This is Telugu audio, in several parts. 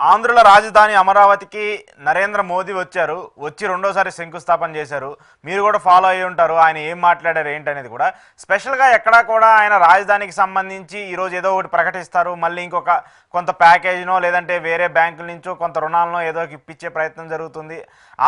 ఆంధ్రుల రాజధాని అమరావతికి నరేంద్ర మోదీ వచ్చారు. వచ్చి రెండోసారి శంకుస్థాపన చేశారు. మీరు కూడా ఫాలో అయ్యి ఉంటారు ఆయన ఏం మాట్లాడారు ఏంటనేది కూడా. స్పెషల్గా ఎక్కడా కూడా ఆయన రాజధానికి సంబంధించి ఈరోజు ఏదో ఒకటి ప్రకటిస్తారు, మళ్ళీ ఇంకొక కొంత ప్యాకేజీనో లేదంటే వేరే బ్యాంకుల నుంచో కొంత రుణాలనో ఏదో ఇప్పించే ప్రయత్నం జరుగుతుంది.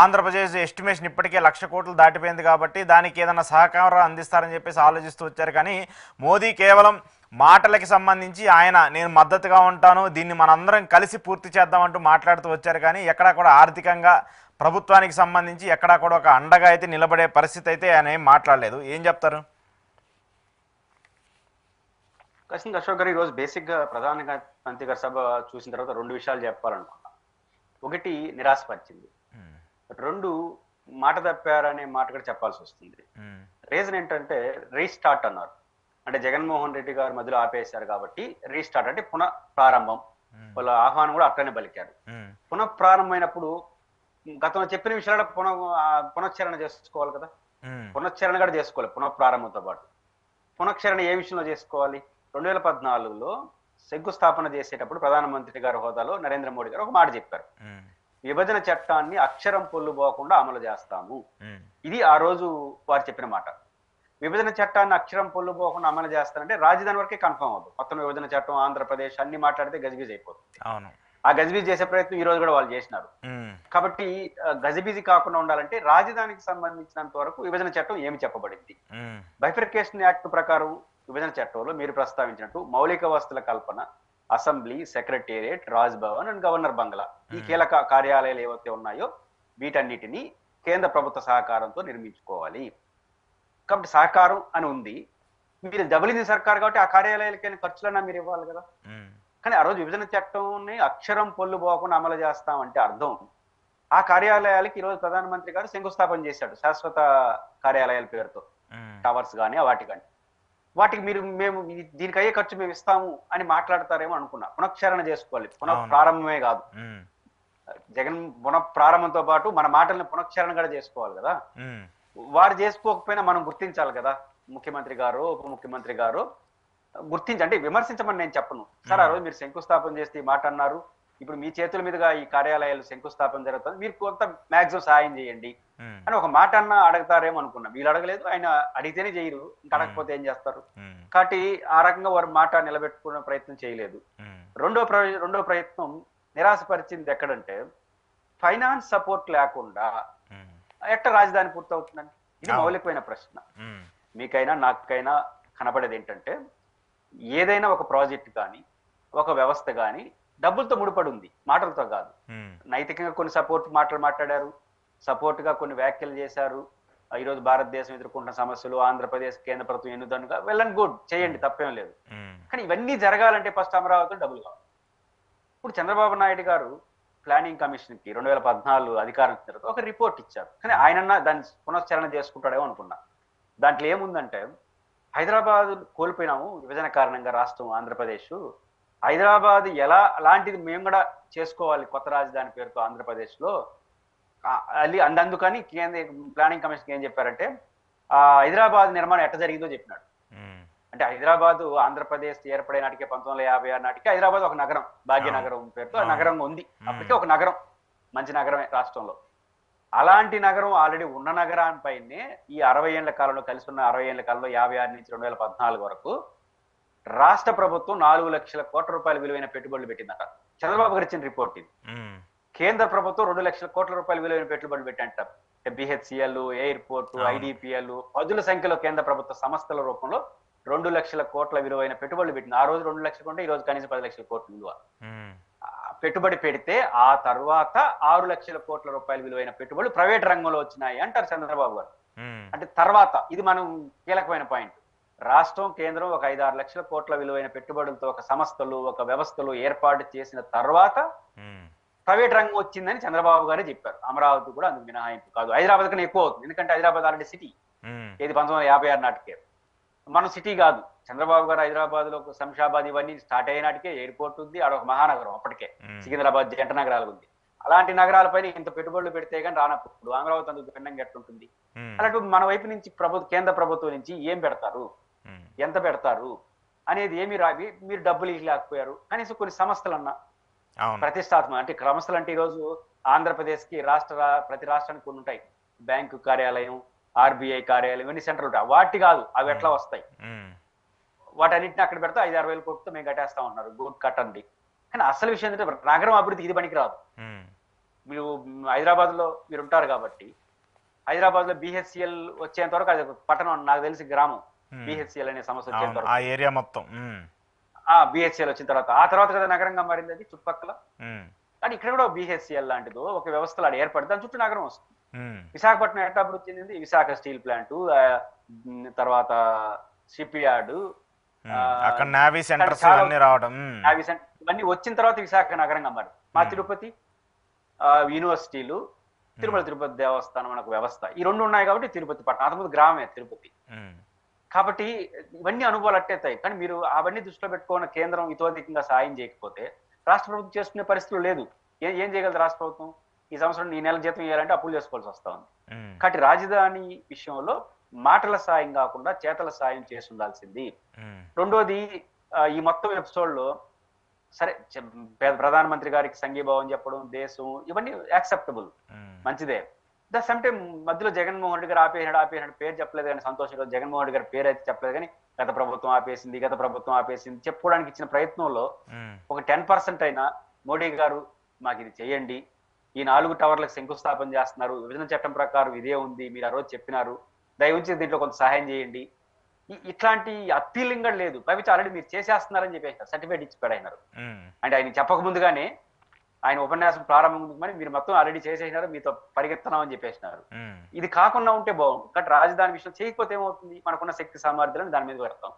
ఆంధ్రప్రదేశ్ ఎస్టిమేషన్ ఇప్పటికే 1,00,000 కోట్లు దాటిపోయింది కాబట్టి దానికి ఏదైనా సహకారం అందిస్తారని చెప్పేసి ఆలోచిస్తూ వచ్చారు. కానీ మోదీ కేవలం మాటలకి సంబంధించి ఆయన నేను మద్దతుగా ఉంటాను, దీన్ని మనందరం కలిసి పూర్తి చేద్దామంటూ మాట్లాడుతూ వచ్చారు. కానీ ఎక్కడా కూడా ఆర్థికంగా ప్రభుత్వానికి సంబంధించి ఎక్కడా కూడా ఒక అండగా అయితే నిలబడే పరిస్థితి అయితే ఆయన ఏం మాట్లాడలేదు. ఏం చెప్తారు? ఖచ్చితంగా అశోక్ గారు, ఈరోజు బేసిక్గా ప్రధానమంత్రి గారి సభ చూసిన తర్వాత 2 విషయాలు చెప్పాలనుకున్నా. ఒకటి నిరాశపరిచింది, 2 మాట తప్పారనే మాట కూడా చెప్పాల్సి వస్తుంది. రీజన్ ఏంటంటే రీస్టార్ట్ అన్నారు. అంటే జగన్మోహన్ రెడ్డి గారు మధ్యలో ఆపేశారు కాబట్టి రీస్టార్ట్ అంటే పునః ప్రారంభం. వాళ్ళ ఆహ్వానం కూడా అట్లనే పలికారు. పునః ప్రారంభమైనప్పుడు గతంలో చెప్పిన విషయాలు పునశ్చరణ చేసుకోవాలి కదా. పునశ్చరణ కూడా చేసుకోవాలి పునః ప్రారంభంతో పాటు. పునశ్చరణ ఏ విషయంలో చేసుకోవాలి? 2014లో శంకుస్థాపన చేసేటప్పుడు ప్రధానమంత్రి గారి హోదాలో నరేంద్ర మోడీ గారు ఒక మాట చెప్పారు, విభజన చట్టాన్ని అక్షరం పొల్లుపోకుండా అమలు చేస్తాము. ఇది ఆ రోజు వారు చెప్పిన మాట. విభజన చట్టాన్ని అక్షరం పొల్లుపోకుండా అమలు చేస్తారంటే రాజధాని వరకే కన్ఫర్మ్ అవుతుంది. మొత్తం విభజన చట్టం ఆంధ్రప్రదేశ్ అన్ని మాట్లాడితే గజిబిజి అయిపోతుంది. ఆ గజిబిజి చేసే ప్రయత్నం ఈ రోజు కూడా వాళ్ళు చేసినారు. కాబట్టి గజిబిజి కాకుండా ఉండాలంటే రాజధానికి సంబంధించినంత వరకు విభజన చట్టం ఏమి చెప్పబడింది? బైఫర్కేషన్ యాక్ట్ ప్రకారం విభజన చట్టంలో మీరు ప్రస్తావించినట్టు మౌలిక వసతుల కల్పన, assembly, secretariat, Raj Bhavan and governor bungalow, ఈ కీలక కార్యాలయాలు ఏవైతే ఉన్నాయో వీటన్నిటిని కేంద్ర ప్రభుత్వ సహకారంతో నిర్మించుకోవాలి. కాబట్టి సహకారం అని ఉంది. మీరు డబుల్ ఇంజిన్ సర్కార్ కాబట్టి ఆ కార్యాలయాలకైనా ఖర్చులన్నా మీరు ఇవ్వాలి కదా. కానీ ఆ రోజు విభజన చట్టంని అక్షరం పొల్లు పోకుండా అమలు చేస్తామంటే అర్థం ఆ కార్యాలయాలకి ఈరోజు ప్రధానమంత్రి గారు శంకుస్థాపన చేశాడు, శాశ్వత కార్యాలయాల పేరుతో, టవర్స్ కానీ వాటి కానీ. వాటికి మేము దీనికి అయ్యే ఖర్చు మేము ఇస్తాము అని మాట్లాడతారేమో అనుకున్నా. పునఃక్షరణ చేసుకోవాలి, పునః ప్రారంభమే కాదు. జగన్ పునః ప్రారంభంతో పాటు మన మాటల్ని పునఃక్షరణ కూడా చేసుకోవాలి కదా. వారు చేసుకోకపోయినా మనం గుర్తించాలి కదా. ముఖ్యమంత్రి గారు, ఉప ముఖ్యమంత్రి గారు అంటే విమర్శించమని నేను చెప్పను సార్. ఆ రోజు మీరు శంకుస్థాపన చేస్తే ఈ మాట అన్నారు, ఇప్పుడు మీ చేతుల మీదుగా ఈ కార్యాలయాలు శంకుస్థాపన జరుగుతుంది, మీరు కొంత మాక్సిమం సహాయం చేయండి అని ఒక మాట అన్నా అడుగుతారేమో అనుకున్నా. వీళ్ళు అడగలేదు, ఆయన అడిగితేనే చేయరు, ఇంకా అడగకపోతే ఏం చేస్తారు? కాబట్టి ఆ రకంగా వారు మాట నిలబెట్టుకునే ప్రయత్నం చేయలేదు. రెండో ప్రయత్నం నిరాశపరిచింది ఎక్కడంటే ఫైనాన్స్ సపోర్ట్ లేకుండా ఎట్ట రాజధాని పూర్తవుతుందని. ఇది మౌలికమైన ప్రశ్న. మీకైనా నాకైనా కనపడేది ఏంటంటే ఏదైనా ఒక ప్రాజెక్ట్ కానీ ఒక వ్యవస్థ కానీ డబ్బులతో ముడిపడి ఉంది, మాటలతో కాదు. నైతికంగా కొన్ని సపోర్ట్ మాటలు మాట్లాడారు, సపోర్ట్ గా కొన్ని వ్యాఖ్యలు చేశారు. ఈరోజు భారతదేశం ఎదుర్కొంటున్న సమస్యలు, ఆంధ్రప్రదేశ్ కేంద్ర ప్రభుత్వం ఎన్నుదనుగా వెల్ అండ్ గుడ్, చేయండి, తప్పేం లేదు. కానీ ఇవన్నీ జరగాలంటే ఫస్ట్ అమరావతిలో డబ్బులు కావాలి. ఇప్పుడు చంద్రబాబు నాయుడు గారు ప్లానింగ్ కమిషన్ కి 2014 అధికారం ఇచ్చిన తర్వాత ఒక రిపోర్ట్ ఇచ్చారు. కానీ ఆయనన్నా దాన్ని పునశ్చరణ చేసుకుంటాడేమో అనుకున్నా. దాంట్లో ఏముందంటే హైదరాబాద్ కోల్పోయినాము విభజన కారణంగా రాష్ట్రం ఆంధ్రప్రదేశ్, హైదరాబాద్ అలాంటిది మేము కూడా చేసుకోవాలి కొత్త రాజధాని పేరుతో ఆంధ్రప్రదేశ్ లో. అందుకని ప్లానింగ్ కమిషన్ ఏం చెప్పారంటే హైదరాబాద్ నిర్మాణం ఎట్ట జరిగిందో చెప్పినాడు. అంటే హైదరాబాద్ ఆంధ్రప్రదేశ్ ఏర్పడే నాటికే 1956 నాటికి హైదరాబాద్ ఒక నగరం, భాగ్యనగరం పేరుతో ఆ నగరం ఉంది. అప్పటికే ఒక నగరం, మంచి నగరమే రాష్ట్రంలో. అలాంటి నగరం ఆల్రెడీ ఉన్న నగరానిపైనే ఈ 60 ఏళ్ల కాలంలో, కలిసి ఉన్న 60 ఏళ్ల కాలంలో 56 నుంచి 2014 వరకు రాష్ట్ర ప్రభుత్వం 4 లక్షల కోట్ల రూపాయల విలువైన పెట్టుబడులు పెట్టిందట. చంద్రబాబు గారు ఇచ్చిన రిపోర్ట్ ఇది. కేంద్ర ప్రభుత్వం 2 లక్షల కోట్ల రూపాయల విలువైన పెట్టుబడులు పెట్టంట. బిహెచ్సిఎల్, ఎయిర్పోర్ట్, ఐడిపిఎల్, పదుల సంఖ్యలో కేంద్ర ప్రభుత్వ సంస్థల రూపంలో 2 లక్షల కోట్ల విలువైన పెట్టుబడులు పెట్టింది. ఆ రోజు 2 లక్షలు ఉంటే ఈ రోజు కనీసం 10 లక్షల కోట్ల విలువ పెట్టుబడి పెడితే ఆ తర్వాత 6 లక్షల కోట్ల రూపాయల విలువైన పెట్టుబడులు ప్రైవేట్ రంగంలో వచ్చినాయి అంటారు చంద్రబాబు గారు. అంటే తర్వాత ఇది మనం కీలకమైన పాయింట్. రాష్ట్రం, కేంద్రం ఒక 5-6 లక్షల కోట్ల విలువైన పెట్టుబడులతో ఒక సంస్థలు, ఒక వ్యవస్థలు ఏర్పాటు చేసిన తర్వాత ప్రైవేట్ రంగం వచ్చిందని చంద్రబాబు గారే చెప్పారు. అమరావతి కూడా అందుకు మినహాయింపు కాదు. హైదరాబాద్ కన్నా ఎక్కువ అవుతుంది, ఎందుకంటే హైదరాబాద్ ఆల్రెడీ సిటీ. ఏది 1956 నాటికే మనం సిటీ కాదు. చంద్రబాబు గారు హైదరాబాద్ లో శంషాబాద్ ఇవన్నీ స్టార్ట్ అయినాటికే ఎయిర్పోర్ట్ ఉంది, ఆడొక మహానగరం, అప్పటికే సికింద్రాబాద్ జంట నగరాలు ఉంది. అలాంటి నగరాలపైన ఇంత పెట్టుబడులు పెడితే కానీ రానప్పుడు అమరావతి అందుకు భిన్నంగా ఎట్లుంటుంది? అలాంటి మన వైపు నుంచి కేంద్ర ప్రభుత్వం నుంచి ఏం పెడతారు, ఎంత పెడతారు అనేది ఏమి రావి. మీరు డబ్బులు లేకపోయారు, కనీసం కొన్ని సంస్థలన్నా అవును. ప్రతిష్టాత్మక అంటే సంస్థలు అంటే ఈరోజు ఆంధ్రప్రదేశ్కి ప్రతి రాష్ట్రానికి కొన్ని ఉంటాయి. బ్యాంకు కార్యాలయం, ఆర్బీఐ కార్యాలయం ఇవన్నీ సెంటర్లు ఉంటాయి. వాటి కాదు, అవి ఎట్లా వస్తాయి? ఉమ్, వాటన్నిటిని అక్కడ పెడితే 5-6 వేల కోట్లతో మేము కట్టేస్తా ఉన్నారు, గుడ్ కట్టండి. కానీ అసలు విషయం ఏంటంటే నగరం అభివృద్ధికి ఇది పనికి రాదు. ఉమ్, మీరు హైదరాబాద్ లో మీరు ఉంటారు కాబట్టి, హైదరాబాద్ లో బిహెచ్సిఎల్ వచ్చేంత వరకు అది ఒక పట్టణం, నాకు తెలిసి గ్రామం. బిహెచ్సిఎల్ అనే సమస్య వచ్చేంత అవును. వరకు ఆ ఏరియా మొత్తం. బిహెచ్సిఎల్ వచ్చిన తర్వాత కదా నగరంగా మారింది అది చుట్టుపక్కల. ఉమ్, కానీ ఇక్కడ కూడా బిహెచ్సిఎల్ లాంటిదో ఒక వ్యవస్థలు ఆడ ఏర్పడి దాని చుట్టూ నగరం వస్తుంది. ఉమ్, విశాఖపట్నం ఎట్లా అభివృద్ధి చెందింది? విశాఖ స్టీల్ ప్లాంట్, తర్వాత షిప్ యార్డ్, అక్కడ నావీ సెంటర్స్ ఇవన్నీ రావడం. ఇవన్నీ వచ్చిన తర్వాత విశాఖ నగరంగా మారింది. మా తిరుపతి యూనివర్సిటీలు, తిరుపతి దేవస్థానం అనే ఒక వ్యవస్థ, ఈ రెండు ఉన్నాయి కాబట్టి తిరుపతి పట్టణం. అంతకుముందు గ్రామమే తిరుపతి. కాబట్టి ఇవన్నీ అనుభవాలు అట్టేస్తాయి. కానీ మీరు అవన్నీ దృష్టిలో పెట్టుకున్న కేంద్రం ఇతోధికంగా సాయం చేయకపోతే రాష్ట్ర ప్రభుత్వం చేసుకునే పరిస్థితులు లేదు. ఏం చేయగలదు రాష్ట్ర ప్రభుత్వం? ఈ సంవత్సరం ఈ నెల జీతం ఇవ్వాలంటే అప్పులు చేసుకోవాల్సి వస్తా ఉంది. కాబట్టి రాజధాని విషయంలో మాటల సాయం కాకుండా చేతల సాయం చేసి ఉండాల్సింది. రెండోది, ఈ మొత్తం ఎపిసోడ్ లో సరే ప్రధానమంత్రి గారికి సంఘీభావం చెప్పడం, దేశం, ఇవన్నీ యాక్సెప్టబుల్, మంచిదే. ద సమ్ టైమ్ మధ్యలో జగన్మోహన్ రెడ్డి గారు ఆపేసినాడు పేరు చెప్పలేదు కానీ, సంతోషంగా జగన్మోహన్ రెడ్డి గారి పేరు అయితే చెప్పలేదు కానీ గత ప్రభుత్వం ఆపేసింది చెప్పుకోవడానికి ఇచ్చిన ప్రయత్నంలో ఒక 10% అయినా మోడీ గారు మాకు ఇది చేయండి, ఈ 4 టవర్లకు శంకుస్థాపన చేస్తున్నారు, విభజన చట్టం ప్రకారం ఇదే ఉంది, మీరు ఆ రోజు చెప్పినారు, దయవుంచి దీంట్లో కొంత సహాయం చేయండి, ఇట్లాంటి అప్పీలింగ్ కూడా లేదు. పైపించి ఆల్రెడీ మీరు చేసేస్తున్నారని చెప్పేసి సర్టిఫికేట్ ఇచ్చి పెడైనారు. అంటే ఆయన చెప్పక ముందుగానే, ఆయన ఉపన్యాసం ప్రారంభం ముందు మీరు మొత్తం ఆల్రెడీ చేసేసినారు, మీతో పరిగెత్తనాం అని చెప్పేసినారు. ఇది కాకుండా ఉంటే బాగుంది. కాబట్టి రాజధాని విషయం చేయకపోతే ఏమవుతుంది? మనకున్న శక్తి సామర్థ్యాలను దాని మీద పెడతాం,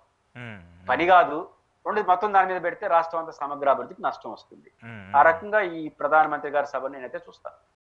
పని కాదు. రెండు మొత్తం దాని మీద పెడితే రాష్ట్రం అంతా సమగ్ర అభివృద్ధికి నష్టం వస్తుంది. ఆ రకంగా ఈ ప్రధానమంత్రి గారి సభను నేనైతే చూస్తాను.